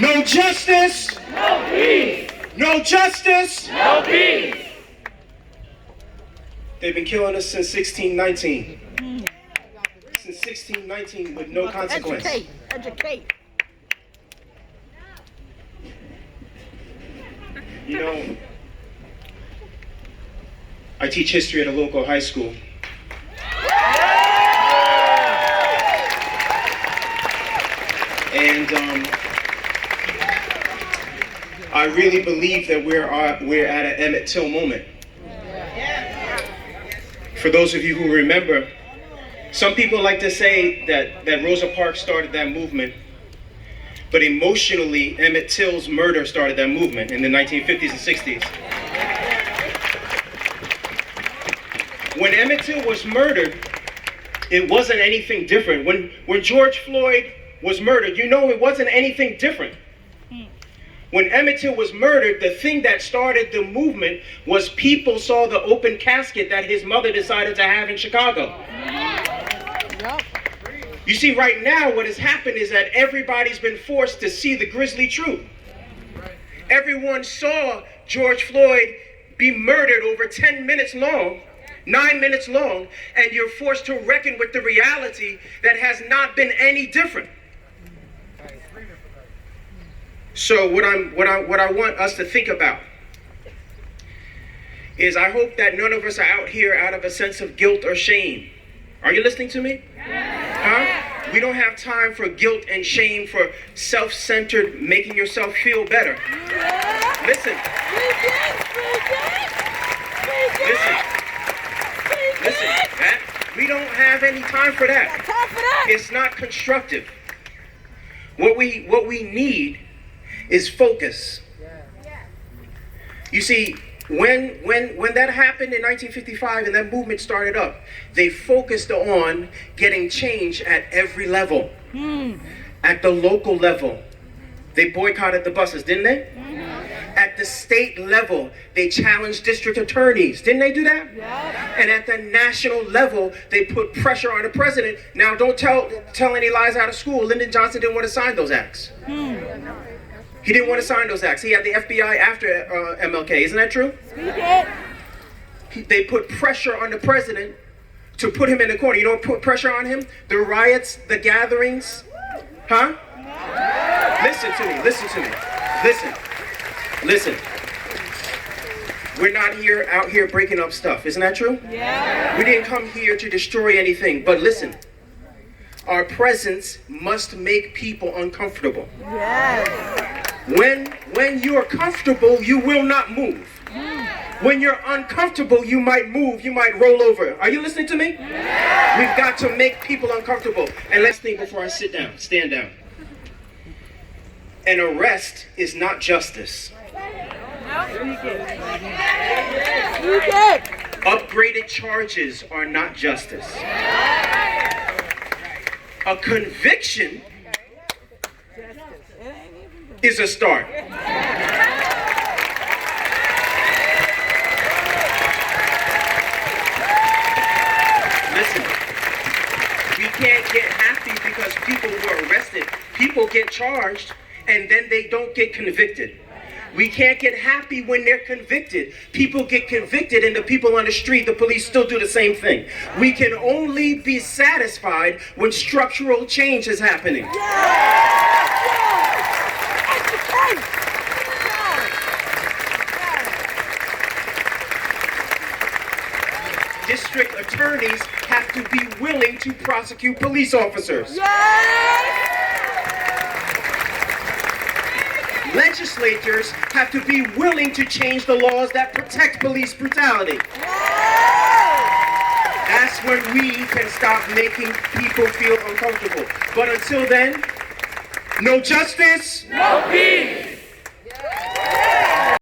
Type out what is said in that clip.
No justice. No peace. No justice. No peace. They've been killing us since 1619. Since 1619 with no consequence. Educate. You know, I teach history at a local high school. And I really believe that we're at an Emmett Till moment. For those of you who remember, some people like to say that Rosa Parks started that movement, but emotionally, Emmett Till's murder started that movement in the 1950s and 60s. When Emmett Till was murdered, it wasn't anything different. When George Floyd was murdered, you know it wasn't anything different. When Emmett Till was murdered, the thing that started the movement was people saw the open casket that his mother decided to have in Chicago. You see, right now what has happened is that everybody's been forced to see the grisly truth. Everyone saw George Floyd be murdered over 10 minutes long, 9 minutes long, and you're forced to reckon with the reality that has not been any different. So what I want us to think about is I hope that none of us are out here out of a sense of guilt or shame. Are you listening to me? Huh? We don't have time for guilt and shame, for self-centered making yourself feel better. Listen. Listen. We don't have any time for that. It's not constructive. What we need is focus. You see, when that happened in 1955 and that movement started up, they focused on getting change at every level. At the local level, they boycotted the buses, didn't they? At the state level, they challenged district attorneys. Didn't they do that? And at the national level, they put pressure on the president. Now, don't tell any lies out of school. Lyndon Johnson didn't want to sign those acts. He didn't want to sign those acts. He had the FBI after MLK. Isn't that true? They put pressure on the president to put him in the corner. You know what put pressure on him? The riots, the gatherings. Huh? Listen to me. Listen. We're not out here breaking up stuff. Isn't that true? Yeah. We didn't come here to destroy anything. But listen. Our presence must make people uncomfortable. Yes. When you are comfortable, you will not move. When you're uncomfortable, you might move, you might roll over. Are you listening to me? Yeah. We've got to make people uncomfortable. And let's think before I sit down, stand down. An arrest is not justice. Upgraded charges are not justice. A conviction is a start. Listen, we can't get happy because people were arrested. People get charged and then they don't get convicted. We can't get happy when they're convicted. People get convicted and the people on the street, the police still do the same thing. We can only be satisfied when structural change is happening. District attorneys have to be willing to prosecute police officers. Legislators have to be willing to change the laws that protect police brutality. That's when we can stop making people feel uncomfortable. But until then, no justice, no peace.